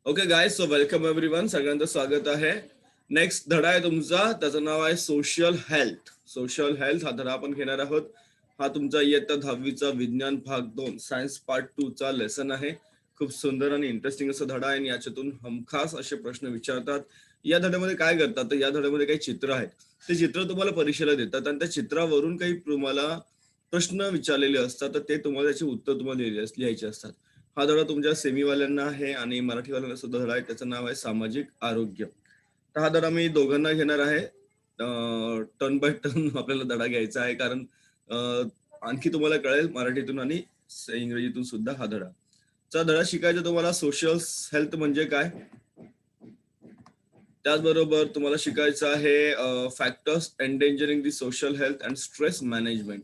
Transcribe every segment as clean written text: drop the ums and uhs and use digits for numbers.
Okay guys, so welcome everyone. सगळ्यांचं स्वागत आहे. नेक्स्ट धडा आहे तुमचा, त्याचं नाव आहे सोशल हेल्थ. सोशल हेल्थ हा धडा आपण घेणार आहोत. हा तुमचा इयत्ता 10वीचा विज्ञान भाग 2 सायन्स पार्ट 2 चा लेसन आहे. खूप सुंदर आणि इंटरेस्टिंग असा धडा आहे आणि याच्यातून हमखास असे प्रश्न विचारतात. या धड्यामध्ये काय करतात, तर या धड्यामध्ये काही चित्र आहेत. ते चित्र तुम्हाला परीक्षेला देतात आणि त्या चित्रावरून काही तुम्हाला प्रश्न विचारलेले असतात, तर ते तुम्हाला त्याची उत्तर तुम्हाला लिहायचे असतात. हा धडा तुमच्या सेमीवाल्यांना आहे आणि मराठीवाल्यांना सुद्धा धडा आहे. त्याचं नाव आहे सामाजिक आरोग्य. तर हा धडा मी दोघांना घेणार आहे. टर्न बाय टर्न आपल्याला धडा घ्यायचा आहे, कारण अ, आणखी तुम्हाला कळेल मराठीतून आणि इंग्रजीतून सुद्धा हा धडा. चा धडा शिकायचा तुम्हाला सोशल हेल्थ म्हणजे काय, त्याचबरोबर तुम्हाला शिकायचं आहे factors endangering the social health and stress management.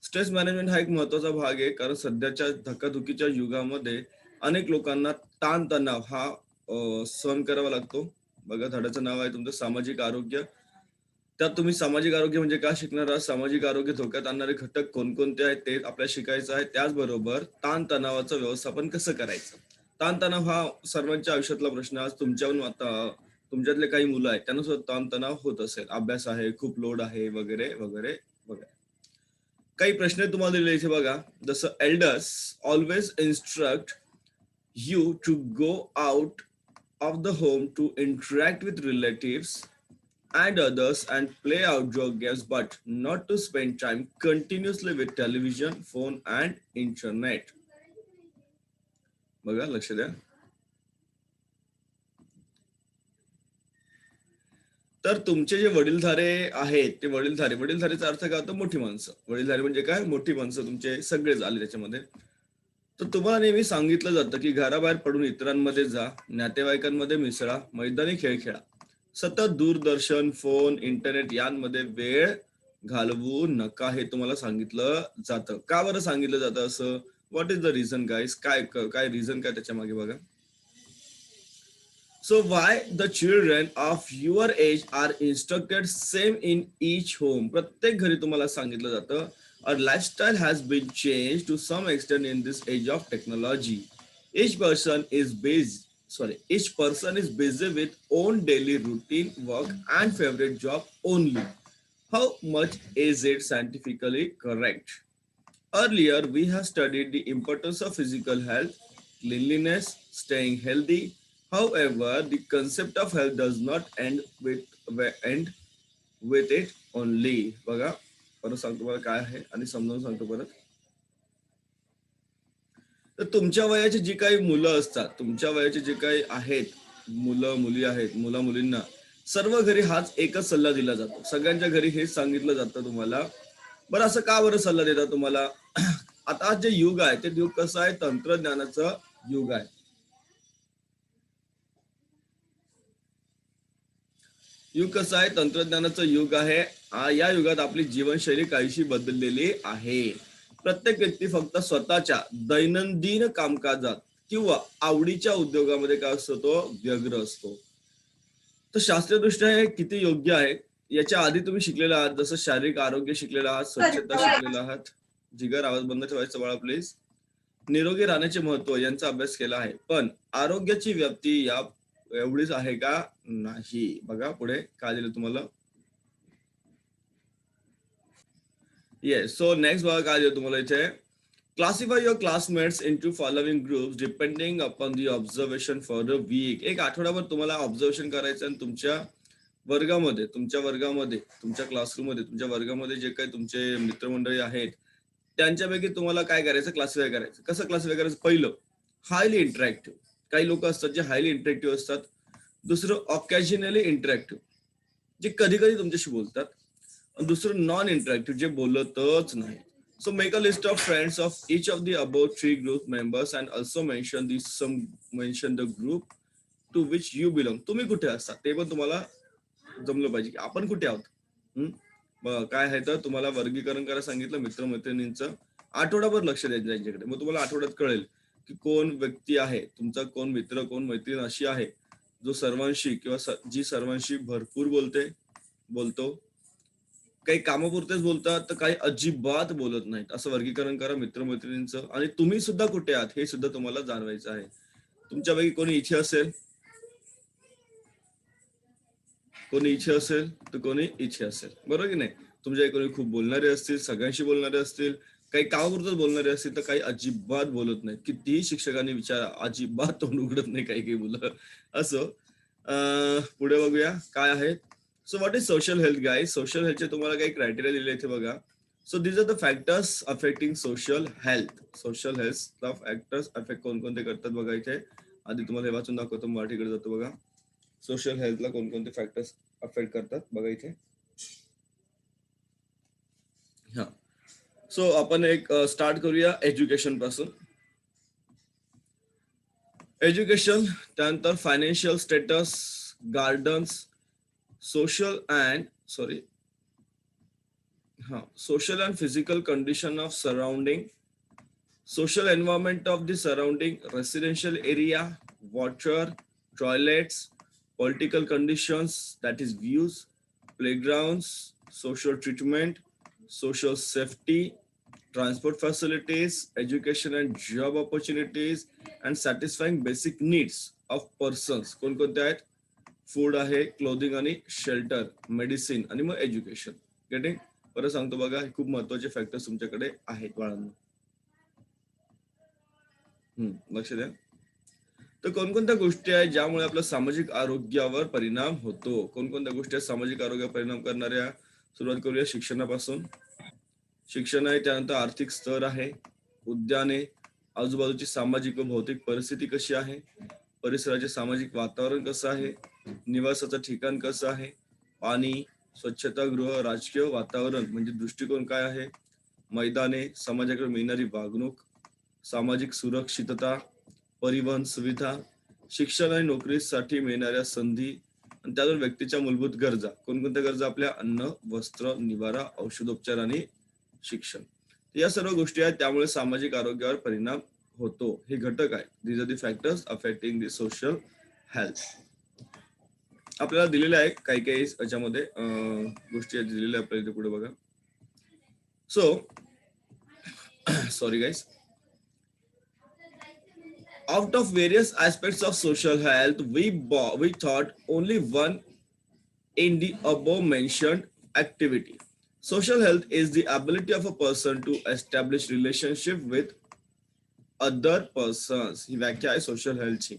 Stress management हा एक महत्वाचा भाग आहे, कारण सध्याच्या धकाधुकीच्या युगामध्ये अनेक लोकांना ताणतणाव हा सहन करावा लागतो. बघा, धड्याचं नाव आहे तुमचं सामाजिक आरोग्य. त्यात तुम्ही सामाजिक आरोग्य म्हणजे काय शिकणार आहात, सामाजिक आरोग्य धोक्यात आणणारे घटक कोणकोणते आहेत ते आपल्याला शिकायचं आहे. त्याचबरोबर ताणतणावाचं व्यवस्थापन कसं करायचं. ताणतणाव हा सर्वांच्या आयुष्यातला प्रश्न. आज तुमच्याहून आता तुमच्यातले काही मुलं आहेत, त्यांना सुद्धा ताणतणाव होत असेल. अभ्यास आहे, खूप लोड आहे, वगैरे वगैरे वगैरे. काही प्रश्न तुम्हाला दिलेले इथे बघा. जसं elders always instruct you to go out of the home to interact with relatives and others and play outdoor games, but not to spend time continuously with television, phone, and internet. बघा, लक्ष द्या. तर तुमचे जे वडीलधारे आहेत, ते वडीलधारेचा अर्थ काय होतो? मोठी माणसं. वडीलधारे म्हणजे काय? मोठी माणसं तुमचे सगळेच आले त्याच्यामध्ये. तर तुम्हाला नेहमी सांगितलं जातं की घराबाहेर पडून इतरांमध्ये जा, नातेवाईकांमध्ये मिसळा, मैदानी खेळ खेळा. सतत दूरदर्शन, फोन, इंटरनेट यांमध्ये वेळ घालवू नका, हे तुम्हाला सांगितलं जातं. का बरं सांगितलं जातं असं? व्हॉट इज द रिझन गाईस? काय रिझन काय त्याच्या मागे बघा. So why the children of your age are instructed same in each home? प्रत्येक घरी तुम्हाला सांगितलं जातं. Our lifestyle has been changed to some extent in this age of technology. Each person is busy. Each person is busy with own daily routine, work, and favorite job only. How much is it scientifically correct? Earlier, we have studied the importance of physical health, cleanliness, staying healthy. However, the concept of health does not end with it only. बघा, परत सांगतो मला काय आहे आणि समजावून सांगतो परत. तर तुमच्या वयाची जी काही मुलं असतात, तुमच्या वयाचे जे काही आहेत, मुलं मुली आहेत, मुला मुलींना सर्व घरी हाच एकच सल्ला दिला जातो. सगळ्यांच्या घरी हेच सांगितलं जातं तुम्हाला. बरं, असं का बरं सल्ला देतात तुम्हाला? आता जे युग आहे ते युग कसं आहे? तंत्रज्ञानाचं युग आहे. युग कसं आहे? तंत्रज्ञानाचं युग आहे. या युगात आपली जीवनशैली काहीशी बदललेली आहे. प्रत्येक व्यक्ती फक्त स्वतःच्या दैनंदिन कामकाजात किंवा आवडीच्या उद्योगामध्ये काय असतो? तो व्यग्र असतो. तर शास्त्रीयदृष्ट्या हे किती योग्य आहे? याच्या आधी तुम्ही शिकलेला आहात, जसं शारीरिक आरोग्य शिकलेला आहात, स्वच्छता शिकलेला आहात. जिगर, आवाज बंद ठेवायचा बाळा प्लीज. निरोगी राहण्याचे महत्व यांचा अभ्यास केला आहे, पण आरोग्याची व्याप्ती या एवढीच आहे का? नाही. बघा पुढे काय दिलं तुम्हाला. येस, सो नेक्स्ट बघा काय दिलं तुम्हाला इथे. Classify your classmates into following groups depending upon the observation for a week. एक आठवड्याभर तुम्हाला ऑब्झर्वेशन करायचं आणि तुमच्या वर्गामध्ये, तुमच्या क्लासरूममध्ये, तुमच्या वर्गामध्ये जे काही तुमचे मित्रमंडळी आहेत, त्यांच्यापैकी तुम्हाला काय करायचं? क्लासिफाय करायचं. कसं क्लासिफाय करायचं? पहिलं, हायली इंटरॅक्टिव्ह. काही लोक असतात जे हायली इंटरॅक्टिव्ह असतात. दुसरं, ऑकॅजनली इंटरॅक्टिव्ह, जे कधी कधी तुमच्याशी बोलतात. आणि दुसरं, नॉन इंटरॅक्टिव्ह, जे बोलतच नाही. So make a list of friends of each of the above three group members and also mention the group to which you belong. तुम्ही कुठे असता ते पण तुम्हाला जमलं पाहिजे की आपण कुठे आहोत. काय आहे तर तुम्हाला वर्गीकरण करायला सांगितलं मित्रमैत्रिणींचं. आठवड्याभर लक्ष द्यायचं त्यांच्याकडे. मग तुम्हाला आठवड्यात कळेल की कोण व्यक्ती आहे तुमचा, कोण मित्र, कोण मैत्रीण अशी आहे जो सर्वांशी किंवा जी सर्वांशी भरपूर बोलतो. काही कामापुरतेच बोलतात, तर काही अजिबात बोलत नाहीत. असं वर्गीकरण करा मित्रमैत्रिणींचं. आणि तुम्ही सुद्धा कुठे आहात हे सुद्धा तुम्हाला जाणवायचं आहे. तुमच्यापैकी कोणी इच्छे असेल, कोणी इच्छे असेल तर कोणी इच्छे असेल, बरोबर की नाही. तुमच्या कोणी खूप बोलणारे असतील, सगळ्यांशी बोलणारे असतील, काही कामापुरतच बोलणारे असतील, तर काही अजिबात बोलत नाही. कितीही शिक्षकांनी विचारा, अजिबात तोंड उघडत नाही काही काही मुलं. असो. पुढे बघूया काय आहे. So what is social health guys? Social हेल्थचे तुम्हाला काही क्रायटेरिया दिले इथे बघा. So these are the factors affecting social health. Social हेल्थला फॅक्टर्स अफेक्ट कोणकोणते करतात बघा इथे. आधी तुम्हाला हे वाचून दाखवतो, मराठीकडे जातो बघा. सोशल हेल्थला कोणकोणते फॅक्टर्स अफेक्ट करतात बघा इथे. हा. सो आपण एक स्टार्ट करूया एज्युकेशन पासून. एज्युकेशन, त्यानंतर financial status, gardens, social and sorry social and physical condition of surrounding, social environment of the surrounding residential area, water, toilets, political conditions, that is views, playgrounds, social treatment, social safety, transport facilities, education and job opportunities, and satisfying basic needs of persons. कोणकोणते आहेत? Food आहे, clothing आणि shelter, medicine आणि मग education. Getting? परत सांगतो बघा, हे खूप महत्वाचे फॅक्टर्स तुमच्याकडे आहेत बाळांनो. लक्ष द्या. तर कोणकोणत्या गोष्टी आहेत ज्यामुळे आपल्या सामाजिक आरोग्यावर परिणाम होतो? कोणकोणत्या गोष्टी आहेत सामाजिक आरोग्यावर परिणाम करणाऱ्या? सुरुवात करूया शिक्षणापासून. शिक्षण आहे, त्यानंतर आर्थिक स्तर आहे, उद्याने, आजूबाजूची सामाजिक व भौतिक परिस्थिती कशी आहे, परिसराचे सामाजिक वातावरण कसं आहे, निवासाचं ठिकाण कसं आहे, पाणी, स्वच्छतागृह, राजकीय वातावरण म्हणजे दृष्टिकोन काय आहे, मैदाने, समाजाकडे मिळणारी वागणूक, सामाजिक सुरक्षितता, परिवहन सुविधा, शिक्षण आणि नोकरीसाठी मिळणाऱ्या संधी, आणि त्यावर व्यक्तीच्या मूलभूत गरजा. कोणकोणत्या गरजा आपल्या? अन्न, वस्त्र, निवारा, औषधोपचार आणि शिक्षण. या सर्व गोष्टी आहेत, त्यामुळे सामाजिक आरोग्यावर परिणाम होतो. हे घटक आहेत. These are the factors affecting the social health. आपल्याला दिलेले आहे काही काही याच्यामध्ये गोष्टी दिलेल्या आपल्याला इथे पुढे बघा. So sorry guys. Out of various aspects of social health, we thought only one in the above mentioned activity. Social health is the ability of a person to establish relationship with other persons. ही व्याख्या आहे social हेल्थची.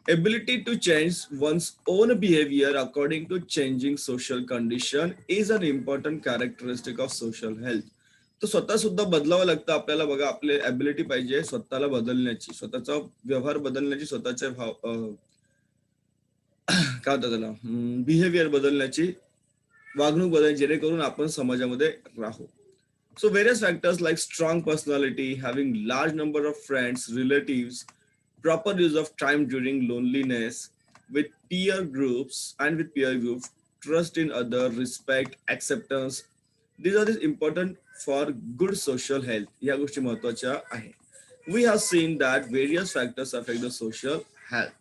Ability to change one's own behavior according to changing social condition is an important characteristic of social health. तर स्वतः सुद्धा बदलावं लागतं आपल्याला बघा. आपले ॲबिलिटी पाहिजे स्वतःला बदलण्याची, स्वतःचा व्यवहार बदलण्याची, स्वतःचे भाव काय होतं त्याला, बिहेवियर बदलण्याची, वागणूक बदल, जेणेकरून आपण समाजामध्ये राहू. So various factors like strong personality, having large number of friends, relatives, proper use of time during loneliness, with peer groups, trust in other, respect, acceptance. These are important for good social health. या गोष्टी महत्वाच्या आहेत. We have seen that various factors affect the social health.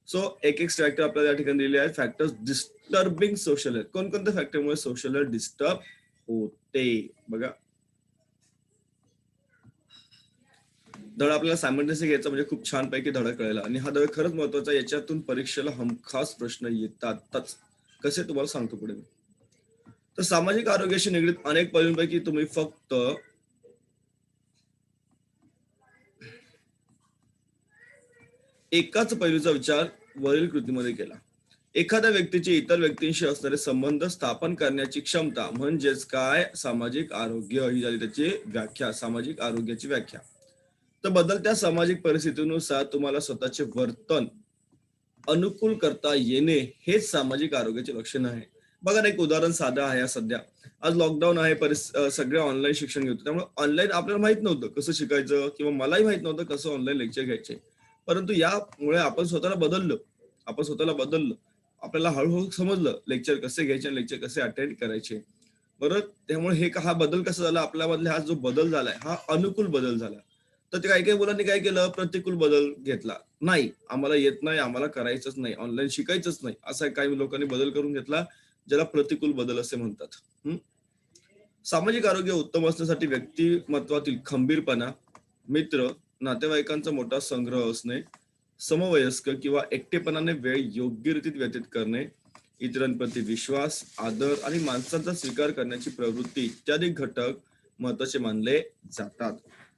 So एक एक factor आपल्याला या ठिकाणी दिले आहेत. Factors disturbing social health. कोणकोणत्या फॅक्टरमुळे सोशल हेल्थ डिस्टर्ब होते बघा. धडा आपल्याला सायमल्टेनियसली घ्यायचा म्हणजे खूप छान पैकी धडा कळायला, आणि हा धडा खरंच महत्वाचा. याच्यातून परीक्षेला हमखास प्रश्न येतातच. कसे तुम्हाला सांगतो पुढे. तर सामाजिक आरोग्याशी निगडीत अनेक पैलूंपैकी तुम्ही फक्त एकाच पैलूचा विचार वरील कृतीमध्ये केला. एखाद्या व्यक्तीचे इतर व्यक्तींशी असणारे संबंध स्थापन करण्याची क्षमता म्हणजेच काय? सामाजिक आरोग्य. ही झाली त्याची व्याख्या, सामाजिक आरोग्याची व्याख्या. तर बदलत्या सामाजिक परिस्थितीनुसार तुम्हाला स्वतःचे वर्तन अनुकूल करता येणे हेच सामाजिक आरोग्याचे लक्षण आहे. बघा ना, एक उदाहरण साधं आहे. सध्या आज लॉकडाऊन आहे, सगळे ऑनलाईन शिक्षण घेतो. त्यामुळे ऑनलाईन आपल्याला माहित नव्हतं कसं शिकायचं, किंवा मलाही माहित नव्हतं कसं ऑनलाईन लेक्चर घ्यायचे. परंतु यामुळे आपण स्वतःला बदललो. आपल्याला हळूहळू समजलं लेक्चर कसे घ्यायचे, लेक्चर कसे अटेंड करायचे. बरोबर. त्यामुळे हा बदल कसा झाला आपल्यामधला, हा जो बदल झालाय हा अनुकूल बदल झाला. तर ते काही काही मुलांनी काय केलं, प्रतिकूल बदल घेतला. नाही, आम्हाला येत नाही, आम्हाला करायचंच नाही, ऑनलाईन शिकायचंच नाही, असा काही लोकांनी बदल करून घेतला, ज्याला प्रतिकूल बदल असे म्हणतात. सामाजिक आरोग्य उत्तम असण्यासाठी व्यक्तिमत्वातील खंबीरपणा, मित्र, नातेवाईकांचा मोठा संग्रह असणे, समवयस्क किंवा एकटेपणाने वेळ योग्य रीतीत व्यतीत करणे, इतरांप्रती विश्वास, आदर आणि माणसांचा स्वीकार करण्याची प्रवृत्ती इत्यादी घटक महत्वाचे मानले जातात.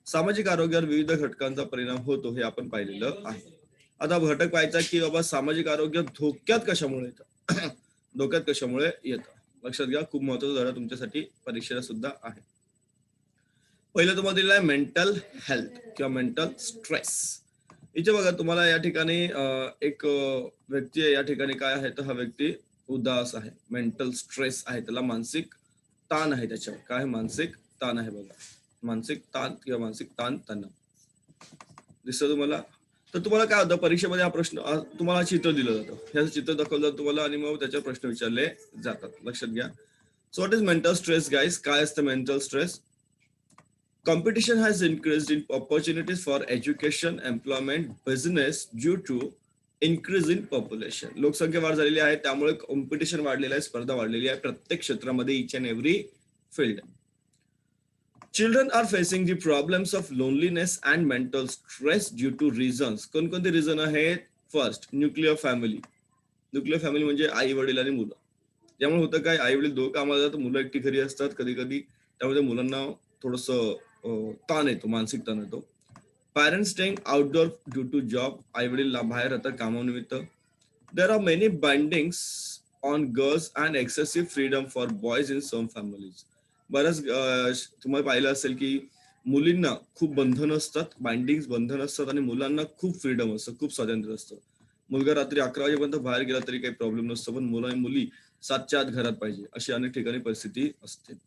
सामाजिक आरोग्यावर विविध घटकांचा परिणाम होतो हे आपण पाहिलेलं आहे. आता घटक पाहायचा की बाबा सामाजिक आरोग्य धोक्यात कशामुळे येतं धोक्यात कशामुळे येतं लक्षात घ्या. खूप महत्वाचा धडा तुमच्यासाठी परीक्षेला सुद्धा आहे. पहिलं तुम्हाला दिलेलं आहे मेंटल हेल्थ किंवा मेंटल स्ट्रेस. इथे बघा तुम्हाला या ठिकाणी एक व्यक्ती आहे. या ठिकाणी काय आहे तर हा व्यक्ती उदास आहे. मेंटल स्ट्रेस आहे, त्याला मानसिक ताण आहे. त्याच्यावर काय मानसिक ताण आहे बघा. मानसिक ताण किंवा मानसिक ताण तणाव दिसतं तुम्हाला. तर तुम्हाला काय होतं परीक्षेमध्ये हा प्रश्न तुम्हाला चित्र दिलं जातं. ह्याचं चित्र दाखवलं जातं तुम्हाला आणि मग त्याच्यावर प्रश्न विचारले जातात. लक्षात घ्या. So what is mental stress guys? काय असतं mental stress? Competition has increased in opportunities for education, employment, business due to increase in population. लोकसंख्या वाढ झालेली आहे, त्यामुळे कॉम्पिटिशन वाढलेलं आहे, स्पर्धा वाढलेली आहे प्रत्येक क्षेत्रामध्ये, each and every field. Children are facing the problems of loneliness and mental stress due to reasons. कोणकोणते रिझन आहेत? First, nuclear family. Nuclear family म्हणजे आई वडील आणि मुलं. त्यामुळे होतं काय, आई वडील दोघं कामाला जातात, मुलं एकटी घरी असतात कधी कधी, त्यामुळे मुलांना थोडस ताण येतो, मानसिक ताण येतो. Parents staying outdoor due to job. आई वडील बाहेर राहतात कामानिमित्त. There are many bindings on girls and excessive freedom for boys in some families. बऱ्याच तुम्हाला पाहिलं असेल की मुलींना खूप बंधन असतात, बाइंडिंग बंधन असतात, आणि मुलांना खूप फ्रीडम असतं, खूप स्वातंत्र्य असतं. मुलगा रात्री 11 वाजेपर्यंत बाहेर गेला तरी काही प्रॉब्लेम नसतो, पण मुलं आणि मुली 7च्या आत घरात पाहिजे, अशी अनेक ठिकाणी परिस्थिती असते.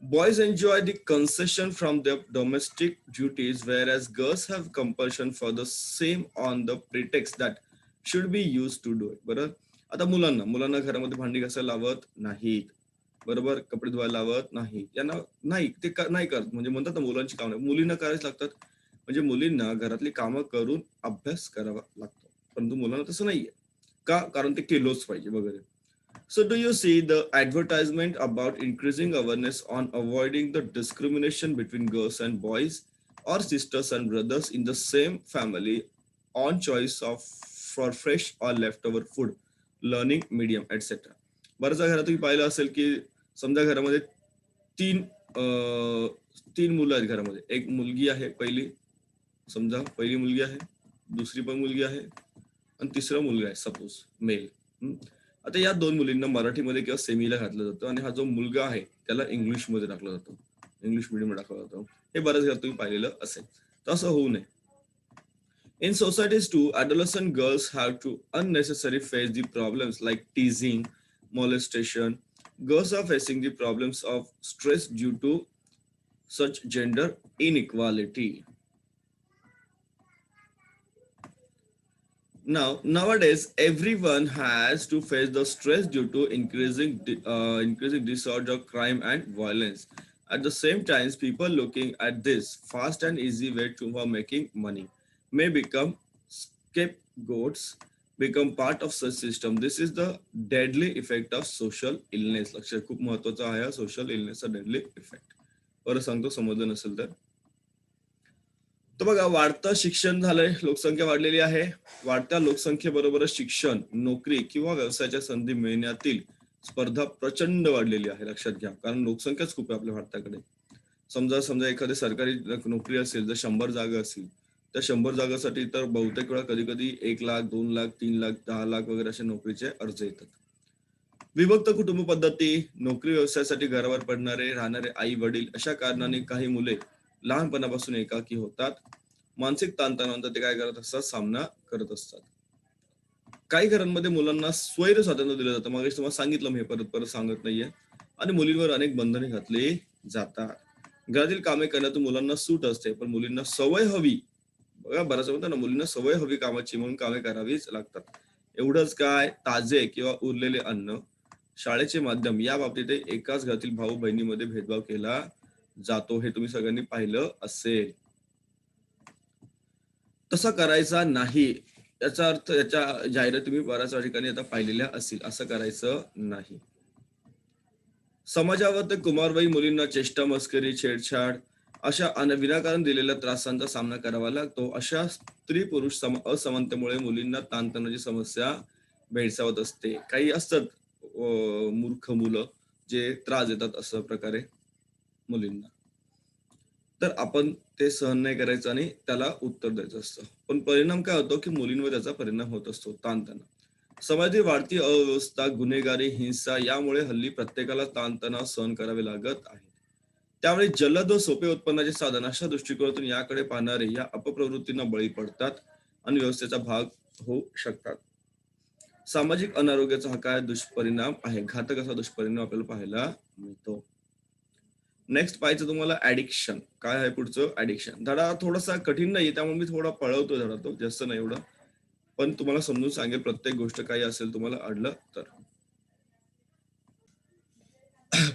Boys enjoy the concession from their domestic duties, whereas girls have compulsion for the same on the pretext that should be used to do it. बरोबर. आता मुलांना घरामध्ये भांडी घासायला लावत नाहीत, बरोबर, कपडे धुवायला लावत नाही, यांना नाही, ते नाही करत, म्हणजे म्हणतात ना मुलांची कामं मुलींना करायच लागतात. म्हणजे मुलींना घरातली कामं करून अभ्यास करावा लागतो, परंतु मुलांना तसं नाहीये. का? कारण ते केलंच पाहिजे वगैरे. So do you see the advertisement about increasing awareness on avoiding the discrimination between girls and boys or sisters and brothers in the same family on choice of for fresh or leftover food, learning medium, etc. बऱ्याचदा घरात तुम्ही पाहिलं असेल की समजा घरामध्ये तीन तीन मुलं आहेत घरामध्ये. एक मुलगी आहे पहिली, समजा पहिली मुलगी आहे, दुसरी पण मुलगी आहे आणि तिसरा मुलगा आहे सपोज मेल. आता या दोन मुलींना मराठीमध्ये किंवा सेमीला घातलं जातं आणि हा जो मुलगा आहे त्याला इंग्लिशमध्ये टाकलं जातं, इंग्लिश मीडियम टाकलं जातं. हे बऱ्याच घरात तुम्ही पाहिलेलं असेल. तसं होऊ नये. In societies too, adolescent girls have to unnecessarily face the problems like teasing, molestation. Girls are facing the problems of stress due to such gender inequality. Nowadays, everyone has to face the stress due to increasing disorder, crime, and violence. At the same time, people looking at this fast and easy way to for making money may become scapegoats, become part of such system. This is the deadly effect of social illness. लक्षात खूप महत्वाचा आहे social इलनेसचा deadly effect. बरं सांगतो समजलं नसेल तर. तर बघा, वाढतं शिक्षण झालंय, लोकसंख्या वाढलेली आहे. वाढत्या लोकसंख्येबरोबरच शिक्षण, नोकरी किंवा व्यवसायाच्या संधी मिळण्यातील स्पर्धा प्रचंड वाढलेली आहे. लक्षात घ्या, कारण लोकसंख्याच खूप आहे आपल्या भारताकडे. समजा एखादी सरकारी नोकरी असेल, जर 100 जागा असतील, त्या 100 जागासाठी तर बहुतेक वेळा कधी कधी 1 लाख, 2 लाख, 3 लाख, 10 लाख वगैरे अशा नोकरीचे अर्ज येतात. विभक्त कुटुंब पद्धती, नोकरी व्यवसायासाठी घरावर पडणारे राहणारे आई वडील, अशा कारणाने काही मुले लहानपणापासून एकाकी होतात. मानसिक ताणतणावांचा ते काय करत असतात, सामना करत असतात. काही घरांमध्ये मुलांना स्वैर स्वातंत्र्य दिलं जातं. मग तुम्हाला सांगितलं मी, परत परत सांगत नाहीये. आणि मुलींवर अनेक बंधने घातली जातात. घरातील कामे करण्यातून मुलांना सूट असते, पण मुलींना सवय हवी. बघा, बऱ्याच म्हणतात ना, मुलींना सवय हवी कामाची, म्हणून कामे करावीच लागतात. एवढंच काय, ताजे किंवा उरलेले अन्न, शाळेचे माध्यम, या बाबतीत एकाच घरातील भाऊ बहिणीमध्ये भेदभाव केला जातो. हे तुम्ही सगळ्यांनी पाहिलं असेल. तसं करायचा नाही, याचा अर्थ, याच्या जाहिराती तुम्ही बऱ्याच ठिकाणी आता पाहिलेल्या असतील. असं करायचं नाही. समाजावर ते कुमारबाई मुलींना चेष्टा, मस्करी, छेडछाड अशा विनाकारण दिलेल्या त्रासांचा सामना करावा लागतो. अशा स्त्री पुरुष असमानतेमुळे मुलींना ताणतणावाची समस्या भेडसावत असते. काही असतात मूर्ख मुलं जे त्रास देतात अशा प्रकारे मुलींना. तर आपण ते सहन नाही करायचं आणि त्याला उत्तर द्यायचं असतं. पण परिणाम काय होतो, की मुलींवर त्याचा परिणाम होत असतो, ताणतणाव. समाजातील वाढती अव्यवस्था, गुन्हेगारी, हिंसा यामुळे हल्ली प्रत्येकाला ताणतणाव सहन करावे लागत आहे. त्यामुळे जलद व सोपे उत्पन्नाचे साधन अशा दृष्टिकोनातून याकडे पाहणारे या अपप्रवृत्तींना बळी पडतात आणि व्यवस्थेचा भाग होऊ शकतात. सामाजिक अनारोग्याचा हा काय दुष्परिणाम आहे, घातक असा दुष्परिणाम आपल्याला पाहायला मिळतो. नेक्स्ट पाहायचं तुम्हाला ऍडिक्शन. काय आहे पुढचं? ऍडिक्शन. धडा थोडासा कठीण नाहीये, त्यामुळे मी थोडा पळवतो धडा तो, जास्त नाही एवढं. पण तुम्हाला समजून सांगेल प्रत्येक गोष्ट काही असेल तुम्हाला अडलं तर.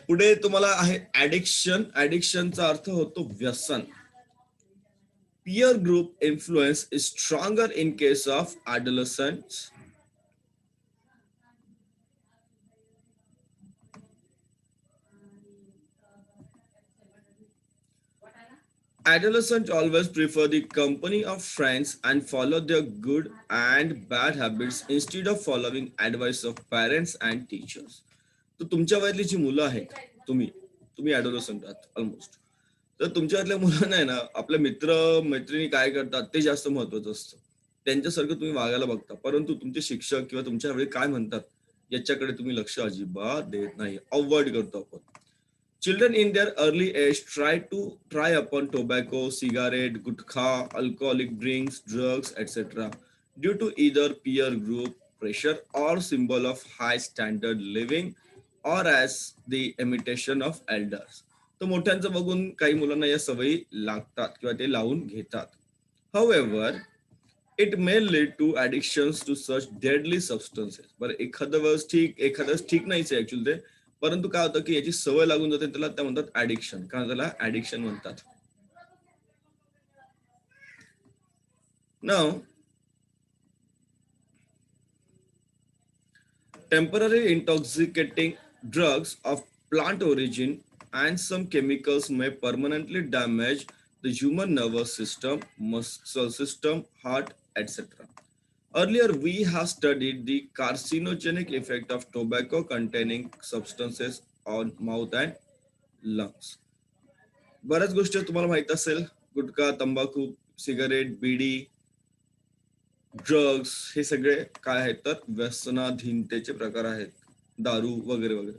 पुढे तुम्हाला आहे ऍडिक्शन. ऍडिक्शनचा अर्थ होतो व्यसन. Peer group influence is stronger in case of adolescents. Adolescents always prefer the company of friends and follow their good and bad habits instead of following advice of parents and teachers. तर तुमच्या वयातली जी मुलं आहेत, तुम्ही तुम्ही ॲडोलसंट आहात almost. तर तुमच्यातल्या मुलांना आहे ना, आपले मित्र मैत्रिणी काय करतात ते जास्त महत्वाचं असतं. त्यांच्यासारखं तुम्ही वागायला बघता. परंतु तुमचे शिक्षक किंवा तुमच्या वेळी काय म्हणतात याच्याकडे तुम्ही लक्ष अजिबात देत नाही. अव्हॉइड करतो आपण. Children in their early age try upon tobacco, cigarette, gutkha, alcoholic drinks, drugs, etc. due to either peer group pressure or symbol of high standard living or as the imitation of elders. तर मोठ्यांचं बघून काही मुलांना या सवयी लागतात किंवा ते लावून घेतात. However, it may lead to addictions to such deadly substances. बरं, एखादं ठीक नाहीच आहे ऍक्च्युअली ते. परंतु काय होतं की याची सवय लागून जाते, त्याला त्या म्हणतात ऍडिक्शन. का त्याला ऍडिक्शन म्हणतात. नाव temporary intoxicating drugs of plant origin and some chemicals may permanently damage the human nervous system, muscle system, heart, etc. Earlier, we have studied the carcinogenic effect of tobacco containing substances on mouth and lungs. बऱ्याच गोष्टी तुम्हाला माहित असेल. गुटखा, तंबाखू, cigarette, बीडी, drugs हे सगळे काय आहेत तर व्यसनाधीनतेचे प्रकार आहेत. दारू वगैरे वगैरे.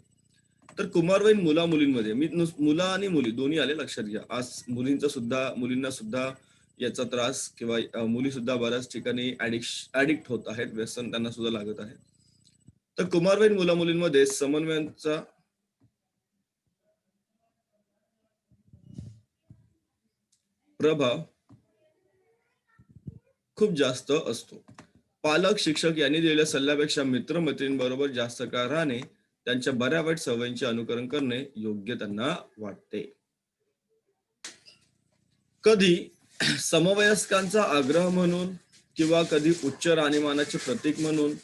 तर कुमारवयीन मुला मुलींमध्ये मुलं आणि मुली दोन्ही आले लक्षात घ्या. आज मुलींना सुद्धा याचा त्रास किंवा मुली सुद्धा बऱ्याच ठिकाणी ऍडिक्ट होत आहेत. व्यसन त्यांना सुद्धा लागत आहे. तर कुमारवयीन मुला मुलींमध्ये समन्वयांचा प्रभाव खूप जास्त असतो. पालक, शिक्षक यांनी दिलेल्या सल्ल्यापेक्षा मित्र-मैत्रिणींबरोबर जास्त काळ राहणे, त्यांच्या बऱ्या वाईट सवयींचे अनुकरण करणे योग्य त्यांना वाटते. कधी समवयस्कांचा आग्रह म्हणून किंवा कधी उच्च राहणीमानाचे प्रतीक म्हणून,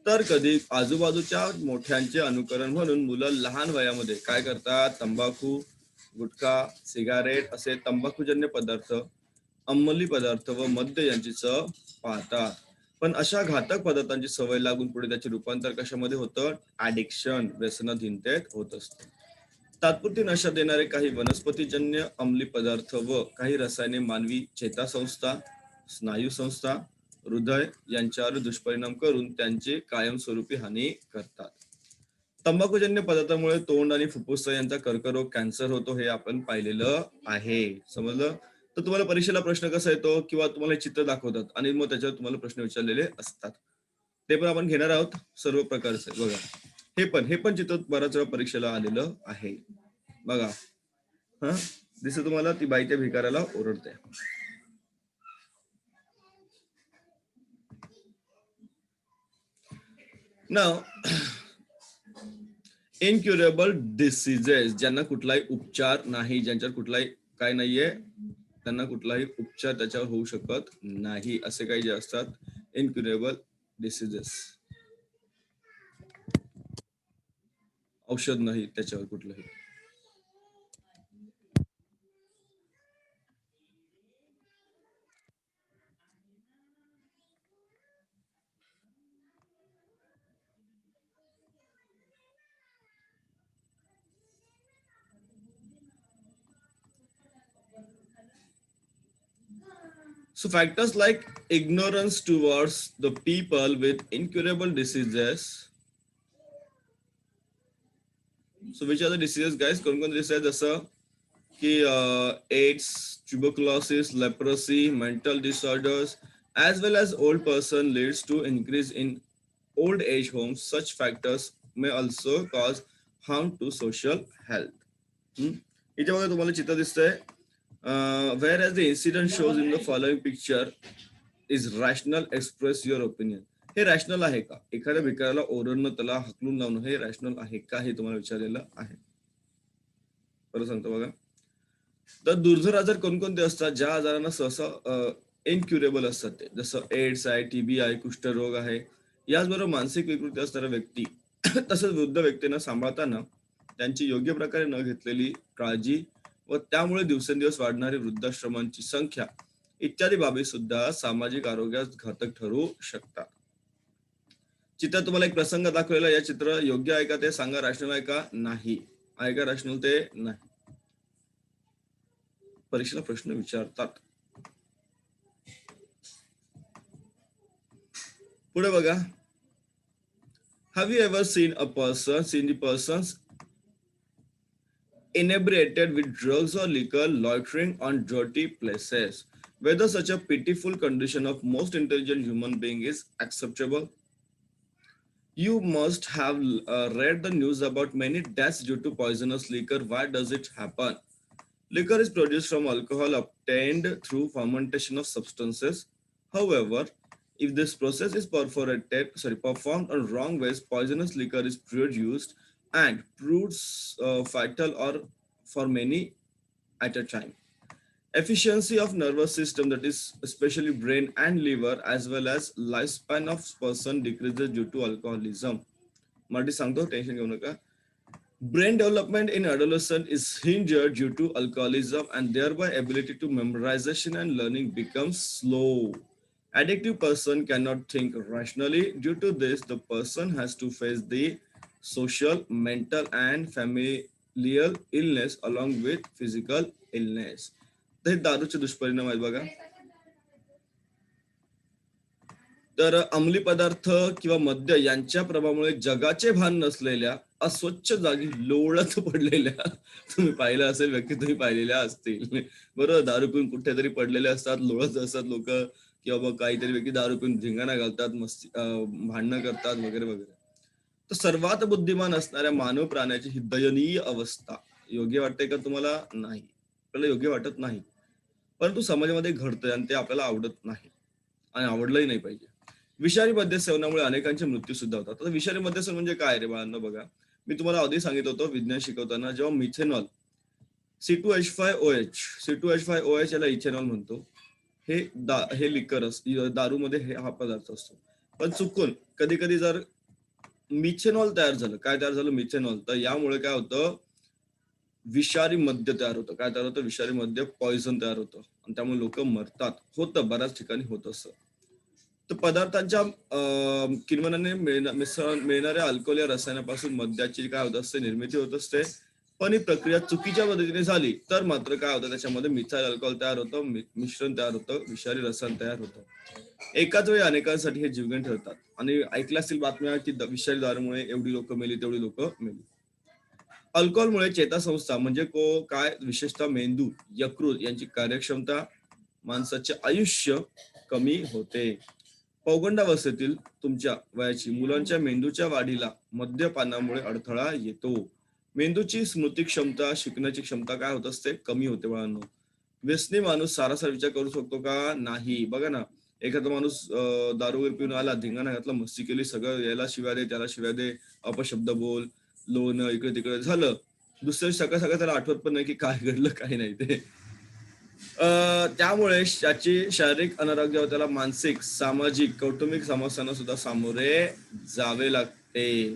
तर कधी आजूबाजूच्या मोठ्यांचे अनुकरण म्हणून मुलं लहान वयामध्ये काय करतात? तंबाखू, गुटखा, सिगारेट असे तंबाखूजन्य पदार्थ, अंमली पदार्थ व मद्य यांची चव पाहतात. पण अशा घातक पदार्थांची सवय लागून पुढे त्याचे रूपांतर कशामध्ये होतं? ऍडिक्शन, व्यसनाधीनतेत होत असतं. तात्पुरती नशा देणारे काही वनस्पतीजन्य अंमली पदार्थ व काही रसायने मानवी चेतासंस्था, स्नायू संस्था, हृदय यांच्यावर दुष्परिणाम करून त्यांची कायमस्वरूपी हानी करतात. तंबाखूजन्य पदार्थामुळे तोंड आणि फुफ्फुस यांचा कर्करोग, कॅन्सर होतो हे आपण पाहिलेलं आहे. समजलं? तर तुम्हाला परीक्षेला प्रश्न कसा येतो किंवा तुम्हाला चित्र दाखवतात आणि मग त्याच्यावर तुम्हाला प्रश्न विचारलेले असतात. ते पण आपण घेणार आहोत सर्व प्रकारचे. बघा, हे पण चित्र बऱ्याच वेळा परीक्षेला आलेलं आहे. बघा, हा दिसतं तुम्हाला, ती बाई त्या भिकाऱ्याला ओरडते. नाव इनक्युरेबल डिसीजेस, ज्यांना कुठलाही उपचार नाही, ज्यांच्यावर कुठलाही काय नाहीये, त्यांना कुठलाही उपचार त्याच्यावर होऊ शकत नाही, असे काही जे असतात इनक्युरेबल डिसीजेस. औषध नाही त्याच्यावर कुठलंही. So factors like ignorance towards the people with incurable diseases. So which are the diseases guys? कोणकोणते diseases आहेत जसं की AIDS, tuberculosis, leprosy, mental disorders, as well as old person leads to increase in old age homes. Such factors may also cause harm to social health. याच्यामध्ये तुम्हाला चित्र दिसतंय where as the incident shows in the following picture is rational express your opinion. हे rational आहे का? एखाद्या भिकाऱ्याला ओरडणं त्याला हकलून लावणं हे रॅशनल आहे का हे तुम्हाला विचारलेलं आहे. बरं सांगतो बघा. तर दुर्धर आजार कोणकोणते असतात ज्या आजारांना सहसा इनक्युरेबल असतात ते जसं एड्स आहे, टीबी आहे, कुष्ठरोग आहे. याचबरोबर मानसिक विकृती असणाऱ्या व्यक्ती तसंच वृद्ध व्यक्तींना सांभाळताना त्यांची योग्य प्रकारे न घेतलेली काळजी व त्यामुळे दिवसेंदिवस वाढणारी वृद्धाश्रमांची संख्या इत्यादी बाबी सुद्धा सामाजिक आरोग्यास घातक ठरू शकतात. चित्रात तुम्हाला एक प्रसंग दाखवलेला या चित्र योग्य आहे का ते सांगा. रॅशनल आहे का? नाही. आहे का रॅशनल? ते नाही. परीक्षेला प्रश्न विचारतात. पुढे बघा. Have you ever seen the persons inebriated with drugs or liquor loitering on dirty places? Whether such a pitiful condition of most intelligent human being is acceptable? You must have read the news about many deaths due to poisonous liquor. Why does it happen? Liquor is produced from alcohol obtained through fermentation of substances. However, if this process is performed on wrong ways, poisonous liquor is produced and proves fatal or for many at a time. Efficiency of nervous system, that is especially brain and liver, as well as lifespan of person decreases due to alcoholism. Marathi सांगतो, tension घेऊ नका. Brain development in adolescent is hindered due to alcoholism and thereby ability to memorization and learning becomes slow. Addictive person cannot think rationally. Due to this, the person has to face the social, mental and familial illness along with physical illness. तर हे दारूचे दुष्परिणाम आहेत बघा. तर अंमली पदार्थ किंवा मद्य यांच्या प्रभावामुळे जगाचे भान नसलेल्या अस्वच्छ जागी लोळत पडलेल्या तुम्ही पाहिलं असेल व्यक्ती तुम्ही पाहिलेल्या असतील बरोबर. दारू पिऊन कुठेतरी पडलेले असतात, लोळत असतात लोक किंवा मग काहीतरी व्यक्ती दारू पिऊन धिंगाणा घालतात, मस्ती भांडणं करतात वगैरे वगैरे. तर सर्वात बुद्धिमान असणाऱ्या मानव प्राण्याची ही दयनीय अवस्था योग्य वाटते का तुम्हाला? नाही. आपल्याला योग्य वाटत नाही, परंतु समाजामध्ये घडतंय आणि ते आपल्याला आवडत नाही आणि आवडलंही नाही पाहिजे. विषारी मद्य सेवनामुळे अनेकांचे मृत्यू सुद्धा होतात. तर विषारी मद्य सेवन म्हणजे काय रे बाळांनो? बघा, मी तुम्हाला आधी सांगितलं होतं विज्ञान शिकवताना, जेव्हा मिथेनॉल C2H5OH याला इथेनॉल म्हणतो, हे लिकर दारूमध्ये हा पदार्थ असतो. पण चुकून कधी कधी जर मिथेनॉल तयार झालं, काय तयार झालं? मिथेनॉल. तर यामुळे काय होतं? विषारी मद्य तयार होतं. काय तयार होतं? विषारी मद्य, पॉइझन तयार होतं आणि त्यामुळे लोक मरतात. होतं, बऱ्याच ठिकाणी होत असं. तर पदार्थांच्या किण्वनाने मिळणाऱ्या अल्कोहोल या रसायनापासून मद्याची काय होत असते? निर्मिती होत असते. पण ही प्रक्रिया चुकीच्या पद्धतीने झाली तर मात्र काय होतं? त्याच्यामध्ये मिथाइल अल्कोहोल तयार होतं, मिश्रण तयार होतं, विषारी रसायन तयार होतं. एकाच वेळी अनेकांसाठी हे जीवघेण ठरतात. आणि ऐकल्या असतील बातम्या की विषारी दारूमुळे एवढी लोक मेली, तेवढी लोक मेली. अल्कोहोलमुळे चेतासंस्था म्हणजे काय, विशेषतः मेंदू, यकृत यांची कार्यक्षमता, माणसाचे आयुष्य कमी होते. पौगंडावस्थेतील तुमच्या वयाची मुलांच्या मेंदूच्या वाढीला मद्यपानामुळे अडथळा येतो. मेंदूची स्मृती क्षमता, शिकण्याची क्षमता काय होत असते? कमी होते बाळांनो. व्यसनी माणूस सारासार विचार करू शकतो का? नाही. बघा ना, एखादा माणूस दारू वगैरे पिऊन आला, धिंगाणा घातला, मस्ती केली, सगळं याला शिव्या दे, त्याला शिव्या दे, अपशब्द बोल, लोणं इकडे तिकडे झालं. दुसऱ्या सकाळ सकाळ त्याला आठवत पण नाही की काय घडलं काय नाही ते. त्यामुळे त्याची शारीरिक अनारोग्य, त्याला मानसिक, सामाजिक, कौटुंबिक समस्यांना सुद्धा सामोरे जावे लागते.